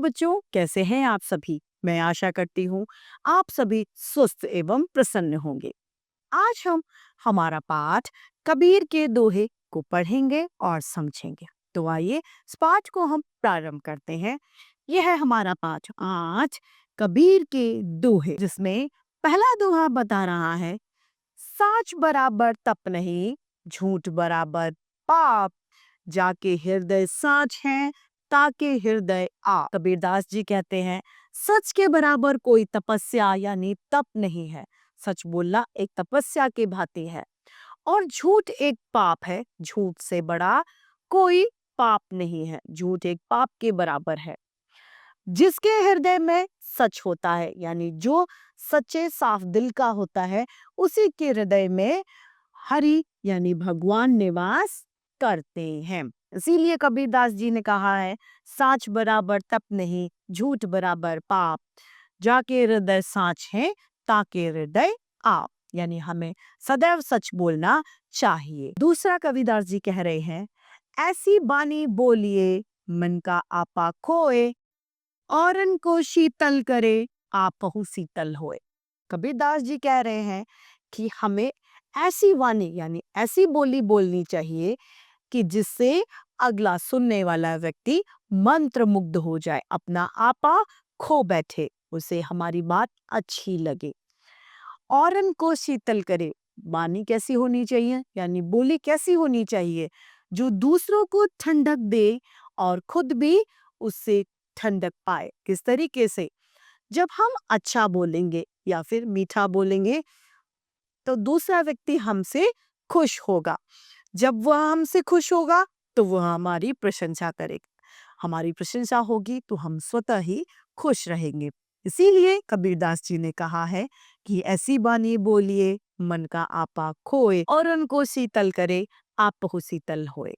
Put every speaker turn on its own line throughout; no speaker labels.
बच्चों, कैसे हैं आप सभी? मैं आशा करती हूँ आप सभी स्वस्थ एवं प्रसन्न होंगे। आज हम हमारा पाठ कबीर के दोहे को पढ़ेंगे और समझेंगे। तो आइए इस पाठ को हम प्रारंभ करते हैं। यह है हमारा पाठ आज कबीर के दोहे, जिसमें पहला दोहा बता रहा है, साच बराबर तप नहीं, झूठ बराबर पाप, जाके हृदय साच है, ताके हृदय आप। कबीरदास जी कहते हैं, सच के बराबर कोई तपस्या यानी तप नहीं है। सच बोलना एक तपस्या के भांति है और झूठ एक पाप है। झूठ से बड़ा कोई पाप नहीं है। झूठ एक पाप के बराबर है। जिसके हृदय में सच होता है, यानी जो सच्चे साफ दिल का होता है, उसी के हृदय में हरि यानी भगवान निवास करते हैं। इसीलिए कबीरदास जी ने कहा है, साच बराबर तप नहीं, झूठ बराबर पाप, जाके हृदय साच है, ताके हृदय आप। यानी हमें सदैव सच बोलना चाहिए। दूसरा कबीरदास जी कह रहे हैं, ऐसी बानी बोलिए मन का आपा खोए, औरन को शीतल करे आपहु शीतल होए। कबीरदास जी कह रहे हैं कि हमें ऐसी वाणी यानी ऐसी बोली बोलनी चाहिए कि जिससे अगला सुनने वाला व्यक्ति मंत्र मुग्ध हो जाए, अपना आपा खो बैठे, उसे हमारी बात अच्छी लगे। औरन को शीतल करे, वाणी कैसी होनी चाहिए यानी बोली कैसी होनी चाहिए, जो दूसरों को ठंडक दे और खुद भी उससे ठंडक पाए। किस तरीके से? जब हम अच्छा बोलेंगे या फिर मीठा बोलेंगे तो दूसरा व्यक्ति हमसे खुश होगा। जब वह हमसे खुश होगा तो वह हमारी प्रशंसा करेगा। हमारी प्रशंसा होगी तो हम स्वतः ही खुश रहेंगे। इसीलिए कबीरदास जी ने कहा है कि ऐसी बानी बोलिए मन का आपा खोए, और उनको शीतल करे आपहु शीतल होए।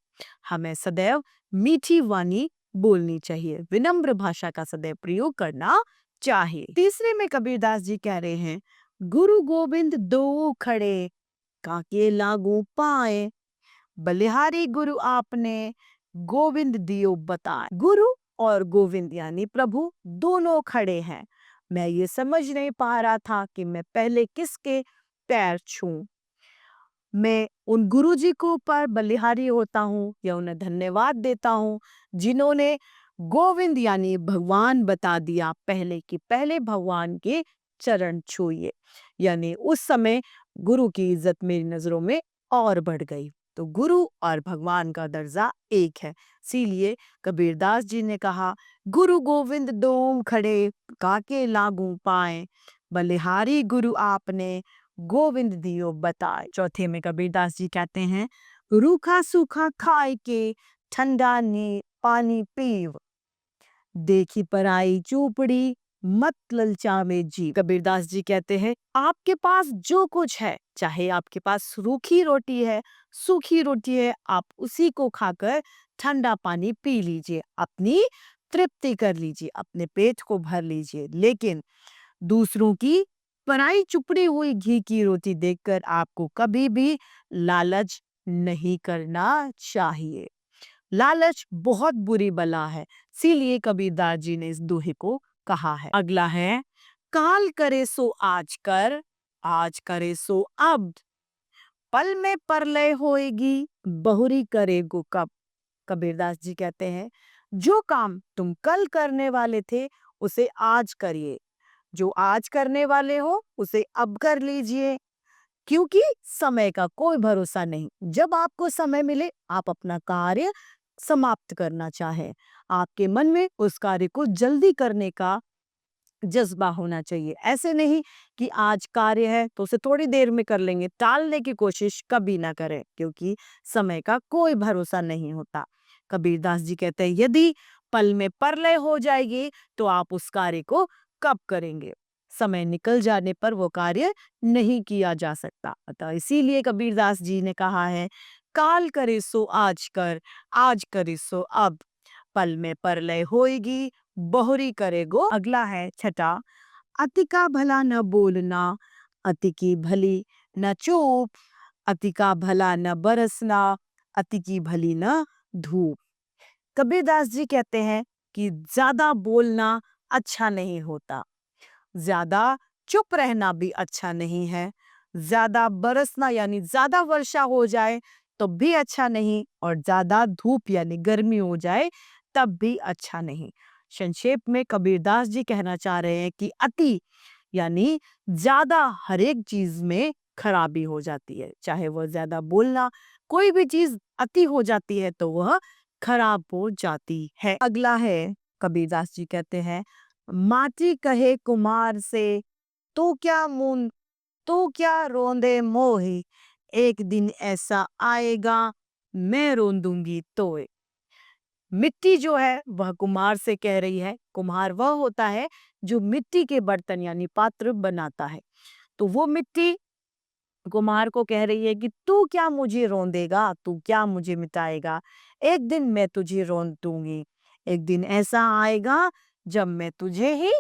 हमें सदैव मीठी वाणी बोलनी चाहिए, विनम्र भाषा का सदैव प्रयोग करना चाहिए। तीसरे में कबीरदास जी कह रहे हैं, गुरु गोविंद दो खड़े, काके लागू पाए, बलिहारी गुरु आपने, गोविंद दियो बताए। गुरु और गोविंद यानी प्रभु दोनों खड़े हैं। मैं ये समझ नहीं पा रहा था कि मैं पहले किसके पैर छूं। मैं उन गुरुजी को ऊपर बलिहारी होता हूँ या उन्हें धन्यवाद देता हूँ जिन्होंने गोविंद यानी भगवान बता दिया पहले, कि पहले भगवान के चरण छूइए। यानी उस समय गुरु की इज्जत मेरी नजरों में और बढ़ गई। तो गुरु और भगवान का दर्जा एक है। इसीलिए कबीरदास जी ने कहा, गुरु गोविंद दो खड़े, काके लागू पाए, बलिहारी गुरु आपने, गोविंद दियो बताए। चौथे में कबीरदास जी कहते हैं, रूखा सूखा खाए के, ठंडा ने पानी पीव, देखी पराई चूपड़ी, मत ललचावे जी। कबीरदास जी कहते हैं, आपके पास जो कुछ है, चाहे आपके पास रूखी रोटी है, सूखी रोटी है, आप उसी को खाकर ठंडा पानी पी लीजिए, अपनी तृप्ति कर लीजिए, अपने पेट को भर लीजिए। लेकिन दूसरों की पराई चुपड़ी हुई घी की रोटी देखकर आपको कभी भी लालच नहीं करना चाहिए। लालच बहुत बुरी बला है। इसीलिए कबीरदास जी ने इस दोहे को कहा है। अगला है, काल करे सो आज कर, आज करे सो अब, पल में परलय होएगी, बहुरी करेगो कब। कबीरदास जी कहते हैं, जो काम तुम कल करने वाले थे उसे आज करिए, जो आज करने वाले हो उसे अब कर लीजिए, क्योंकि समय का कोई भरोसा नहीं। जब आपको समय मिले आप अपना कार्य समाप्त करना चाहें। आपके मन में उस कार्य को जल्दी करने का जज्बा होना चाहिए। ऐसे नहीं कि आज कार्य है तो उसे थोड़ी देर में कर लेंगे, टालने की कोशिश कभी ना करें, क्योंकि समय का कोई भरोसा नहीं होता। कबीरदास जी कहते हैं, यदि पल में परलय हो जाएगी तो आप उस कार्य को कब करेंगे? समय निकल जाने पर वो कार्य नहीं किया जा सकता। अतः इसीलिए कबीरदास जी ने कहा है, काल करे सो आज कर, आज करे सो अब, पल में परलय होएगी, बहुरी करेगो। अगला है छठा, अति का भला न बोलना, अति की भली न चूप, अति का भला न बरसना, अति की भली न धूप। कबीरदास जी कहते हैं, कि ज्यादा बोलना अच्छा नहीं होता, ज्यादा चुप रहना भी अच्छा नहीं है, ज्यादा बरसना यानी ज्यादा वर्षा हो जाए तो भी अच्छा नहीं, और ज्यादा धूप यानी गर्मी हो जाए तब भी अच्छा नहीं। संक्षेप में कबीरदास जी कहना चाह रहे हैं कि अति यानी ज्यादा हर एक चीज में खराबी हो जाती है, चाहे वह ज्यादा बोलना, कोई भी चीज अति हो जाती है तो वह खराब हो जाती है। अगला है, कबीरदास जी कहते हैं, माटी कहे कुमार से, तू क्या मुन तू क्या रोंदे मोहे, एक दिन ऐसा आएगा मैं रोंदूंगी तोए। मिट्टी जो है वह कुम्हार से कह रही है, कुम्हार वह होता है जो मिट्टी के बर्तन यानी पात्र बनाता है, तो वो मिट्टी कुम्हार को कह रही है कि तू क्या मुझे रोंदेगा, तू क्या मुझे मिटाएगा, एक दिन मैं तुझे रोन दूंगी, एक दिन ऐसा आएगा जब मैं तुझे ही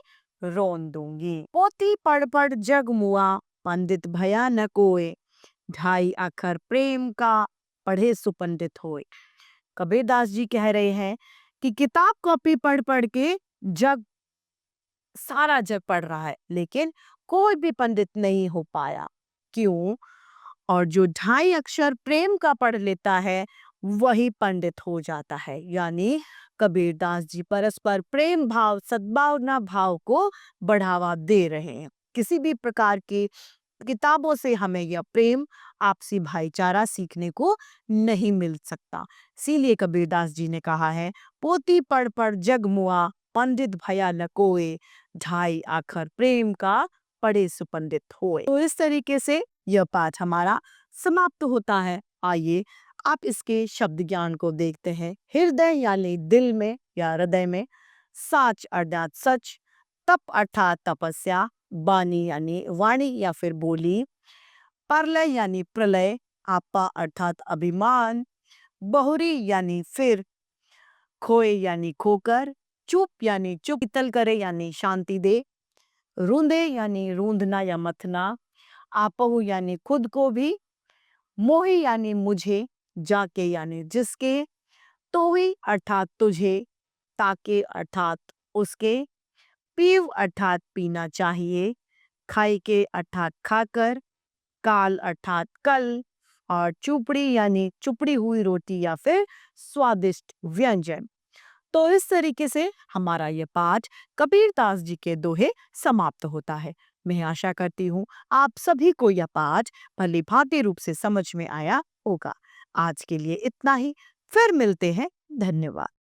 रोन दूंगी। पोती पढ़ पढ़ जग मुआ, पंडित भया न कोय, ढाई अखर प्रेम का पढ़े सुपंडित होए। कबीरदास जी कह रहे हैं कि किताब कॉपी पढ़ पढ़ के जग, सारा जग पढ़ रहा है लेकिन कोई भी पंडित नहीं हो पाया। क्यों? और जो ढाई अक्षर प्रेम का पढ़ लेता है वही पंडित हो जाता है। यानी कबीरदास जी परस्पर प्रेम भाव, सद्भावना भाव को बढ़ावा दे रहे हैं। किसी भी प्रकार की किताबों से हमें यह प्रेम, आपसी भाईचारा सीखने को नहीं मिल सकता। इसीलिए कबीरदास जी ने कहा है, पोती पढ़ पढ़ जग मुआ, पंडित भया न कोय, ढाई आखर प्रेम का पढ़े सुपंडित होए। तो इस तरीके से यह पाठ हमारा समाप्त होता है। आइए आप इसके शब्द ज्ञान को देखते हैं। हृदय यानी दिल में या हृदय में, साच अर्थात सच, तप अर्थात तपस्या, बानी यानी वाणी या फिर बोली, प्रलय यानी प्रलय, आपा अर्थात अभिमान, बहुरी यानी फिर, खोए यानी खोकर, चुप यानी चुप, शीतल करे यानी शांति दे, रूंदे यानी रूंधना या मथना, आपहु यानी खुद को भी, मोहि यानी मुझे, जाके यानी जिसके, तोहि अर्थात तुझे, ताके अर्थात उसके, पीव अर्थात पीना चाहिए, खाई के अर्थात खाकर, काल अर्थात कल, और चुपड़ी यानी चुपड़ी हुई रोटी या फिर स्वादिष्ट व्यंजन। तो इस तरीके से हमारा ये पाठ कबीरदास जी के दोहे समाप्त होता है। मैं आशा करती हूँ आप सभी को यह पाठ भली भांति रूप से समझ में आया होगा। आज के लिए इतना ही, फिर मिलते हैं। धन्यवाद।